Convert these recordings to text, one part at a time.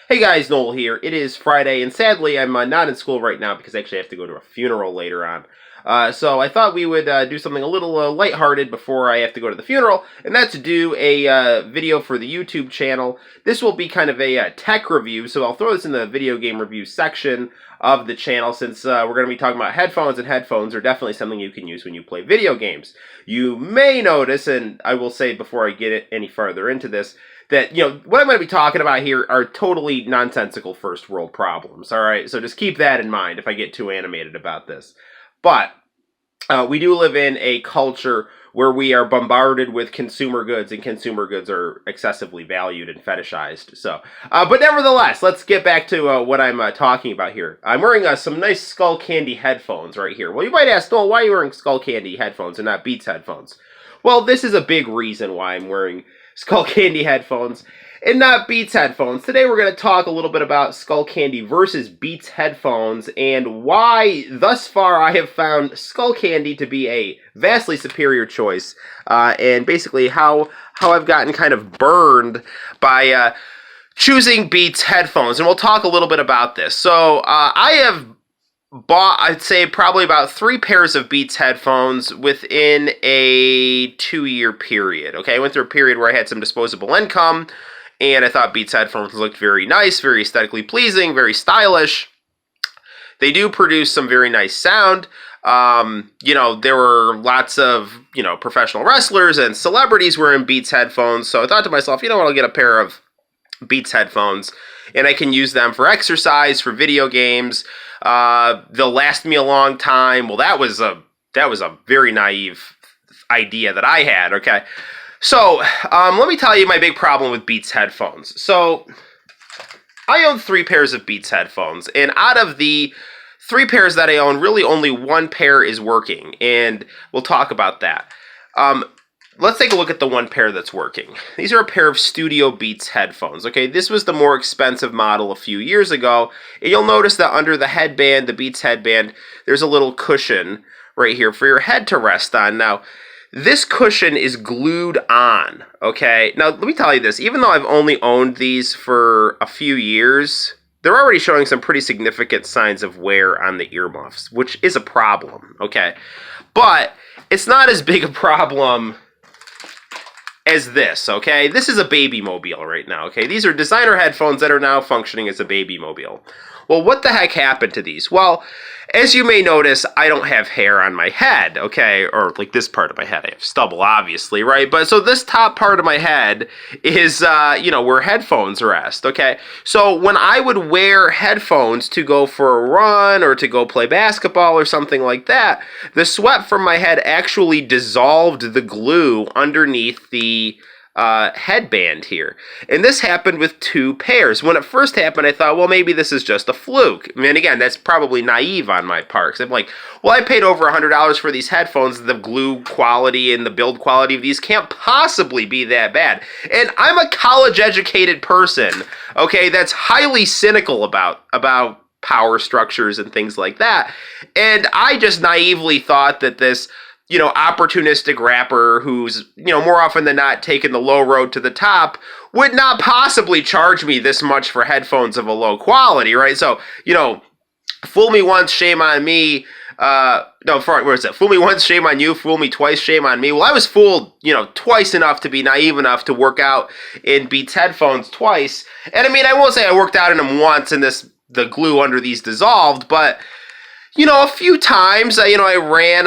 Hey guys, Noel here. It is Friday, and sadly, I'm not in school right now because actually I have to go to a funeral later on. So I thought we would do something a little lighthearted before I have to go to the funeral, and that's to do a video for the YouTube channel. This will be kind of a tech review, so I'll throw this in the video game review section of the channel since we're going to be talking about headphones, and headphones are definitely something you can use when you play video games. You may notice, and I will say before I get any farther into this, that, what I'm going to be talking about here are totally nonsensical first world problems, alright? So just keep that in mind if I get too animated about this. But we do live in a culture where we are bombarded with consumer goods, and consumer goods are excessively valued and fetishized. So, but nevertheless, let's get back to what I'm talking about here. I'm wearing some nice Skullcandy headphones right here. Well, you might ask, Noel, why are you wearing Skullcandy headphones and not Beats headphones? Well, this is a big reason why I'm wearing Skullcandy headphones and not Beats headphones. Today we're going to talk a little bit about Skullcandy versus Beats headphones and why thus far I have found Skullcandy to be a vastly superior choice, and basically how I've gotten kind of burned by choosing Beats headphones. And we'll talk a little bit about this. So I have bought, I'd say, probably about 3 pairs of Beats headphones within a 2-year period. Okay, I went through a period where I had some disposable income, and I thought Beats headphones looked very nice, very aesthetically pleasing, very stylish. They do produce some very nice sound. There were lots of, professional wrestlers and celebrities wearing Beats headphones, so I thought to myself, I'll get a pair of Beats headphones, and I can use them for exercise, for video games. They'll last me a long time. Well, that was a very naive idea that I had, okay? So, let me tell you my big problem with Beats headphones. So, I own 3 pairs of Beats headphones, and out of the 3 pairs that I own, really only 1 pair is working, and we'll talk about that. Let's take a look at the 1 pair that's working. These are a pair of Studio Beats headphones, okay? This was the more expensive model a few years ago, and you'll notice that under the headband, the Beats headband, there's a little cushion right here for your head to rest on. Now, this cushion is glued on, okay? Now, let me tell you this. Even though I've only owned these for a few years, they're already showing some pretty significant signs of wear on the earmuffs, which is a problem, okay? But it's not as big a problem as this, okay? This is a baby mobile right now, okay? These are designer headphones that are now functioning as a baby mobile. Well, what the heck happened to these? Well, as you may notice, I don't have hair on my head, okay? Or like this part of my head. I have stubble, obviously, right? But so this top part of my head is, where headphones rest, okay? So when I would wear headphones to go for a run or to go play basketball or something like that, the sweat from my head actually dissolved the glue underneath the headband here. And this happened with 2 pairs. When it first happened, I thought, well, maybe this is just a fluke. I mean, again, that's probably naive on my part. 'Cause I'm like, well, I paid over $100 for these headphones. The glue quality and the build quality of these can't possibly be that bad. And I'm a college-educated person, okay, that's highly cynical about power structures and things like that. And I just naively thought that this opportunistic rapper who's, more often than not taking the low road to the top would not possibly charge me this much for headphones of a low quality, right? So, fool me once, shame on me. Where is it? Fool me once, shame on you. Fool me twice, shame on me. Well, I was fooled, twice enough to be naive enough to work out in Beats headphones twice. And I mean, I won't say I worked out in them once and the glue under these dissolved, but a few times, I ran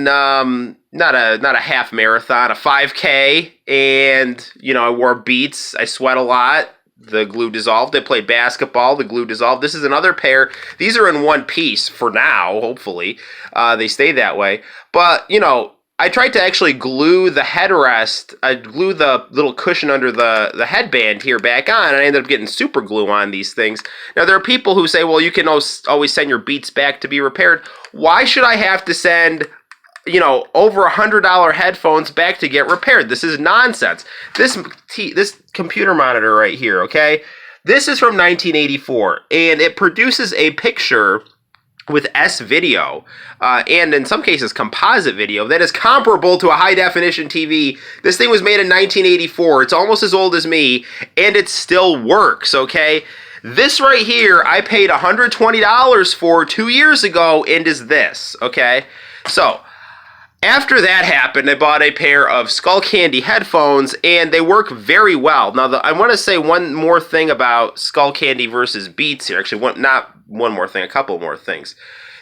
not a half marathon, a 5K, and, I wore Beats. I sweat a lot. The glue dissolved. I played basketball. The glue dissolved. This is another pair. These are in one piece for now, hopefully. They stay that way. But, I tried to actually glue the headrest, I glue the little cushion under the headband here back on, and I ended up getting super glue on these things. Now, there are people who say, well, you can always send your Beats back to be repaired. Why should I have to send, over $100 headphones back to get repaired? This is nonsense. This computer monitor right here, okay? This is from 1984, and it produces a picture with S video, and in some cases composite video, that is comparable to a high definition TV. This thing was made in 1984. It's almost as old as me, and it still works, okay? This right here, I paid $120 for 2 years ago, and is this, okay? So, after that happened, I bought a pair of Skullcandy headphones, and they work very well. Now, I want to say one more thing about Skullcandy versus Beats here. Actually, not one more thing, a couple more things.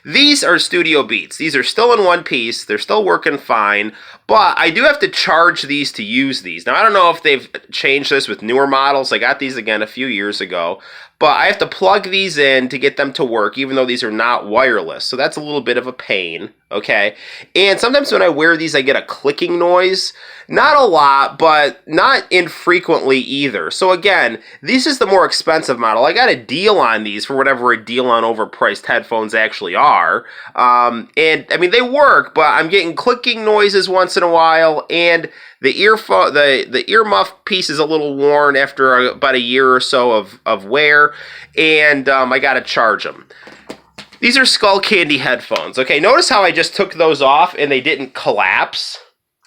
These are Studio Beats. These are still in one piece. They're still working fine, but I do have to charge these to use these. Now, I don't know if they've changed this with newer models. I got these again a few years ago, but I have to plug these in to get them to work, even though these are not wireless. So that's a little bit of a pain, okay? And sometimes when I wear these, I get a clicking noise. Not a lot, but not infrequently either. So again, this is the more expensive model. I got a deal on these for whatever a deal on overpriced headphones actually are. And I mean, they work, but I'm getting clicking noises once in a while, and the the earmuff piece is a little worn after about a year or so of wear, and I got to charge them. These are Skullcandy headphones. Okay, notice how I just took those off and they didn't collapse?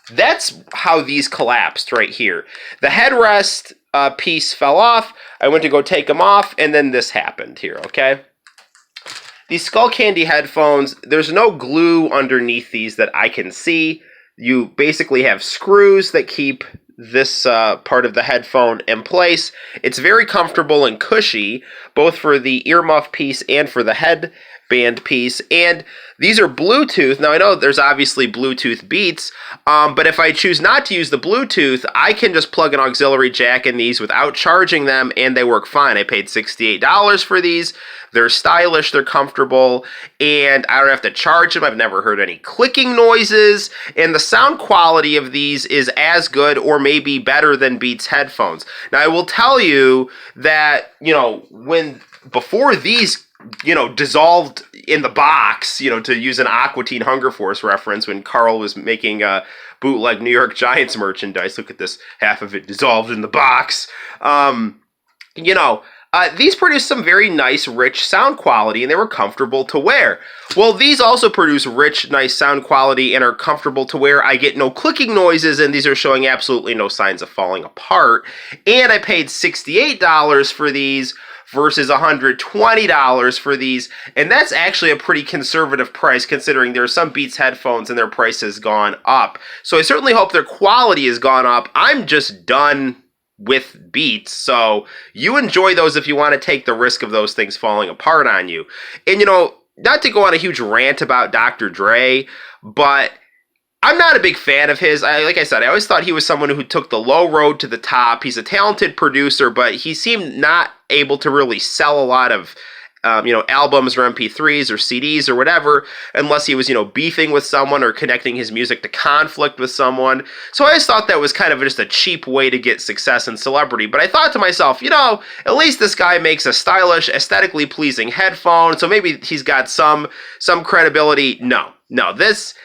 That's how these collapsed right here. The headrest piece fell off. I went to go take them off, and then this happened here, okay? These Skullcandy headphones, there's no glue underneath these that I can see. You basically have screws that keep this part of the headphone in place. It's very comfortable and cushy, both for the earmuff piece and for the headband piece. And these are Bluetooth. Now, I know there's obviously Bluetooth Beats, but if I choose not to use the Bluetooth, I can just plug an auxiliary jack in these without charging them, and they work fine. I paid $68 for these. They're stylish, they're comfortable, and I don't have to charge them. I've never heard any clicking noises, and the sound quality of these is as good or maybe better than Beats headphones. Now, I will tell you that, before these, dissolved in the box, to use an Aqua Teen Hunger Force reference, when Carl was making bootleg New York Giants merchandise. Look at this, half of it dissolved in the box. These produce some very nice, rich sound quality, and they were comfortable to wear. Well, these also produce rich, nice sound quality and are comfortable to wear. I get no clicking noises, and these are showing absolutely no signs of falling apart. And I paid $68 for these versus $120 for these, and that's actually a pretty conservative price considering there are some Beats headphones and their price has gone up. So I certainly hope their quality has gone up. I'm just done with Beats, so you enjoy those if you want to take the risk of those things falling apart on you. And not to go on a huge rant about Dr. Dre, but I'm not a big fan of his. Like I said, I always thought he was someone who took the low road to the top. He's a talented producer, but he seemed not able to really sell a lot of albums or MP3s or CDs or whatever, unless he was, beefing with someone or connecting his music to conflict with someone. So I just thought that was kind of just a cheap way to get success and celebrity. But I thought to myself, at least this guy makes a stylish, aesthetically pleasing headphone, so maybe he's got some credibility. No, this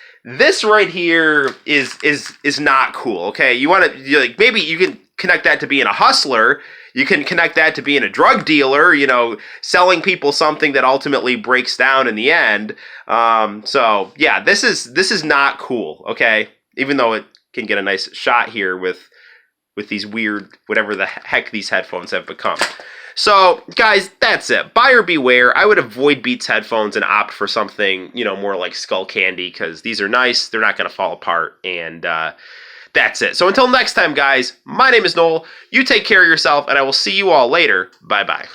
right here is not cool, okay? You want to, maybe you can connect that to being a hustler. You can connect that to being a drug dealer, selling people something that ultimately breaks down in the end. So yeah, this is not cool, okay? Even though it can get a nice shot here with these weird, whatever the heck these headphones have become. So guys, that's it. Buyer beware. I would avoid Beats headphones and opt for something, more like Skullcandy, because these are nice. They're not going to fall apart, and that's it. So until next time, guys, my name is Noel. You take care of yourself, and I will see you all later. Bye-bye.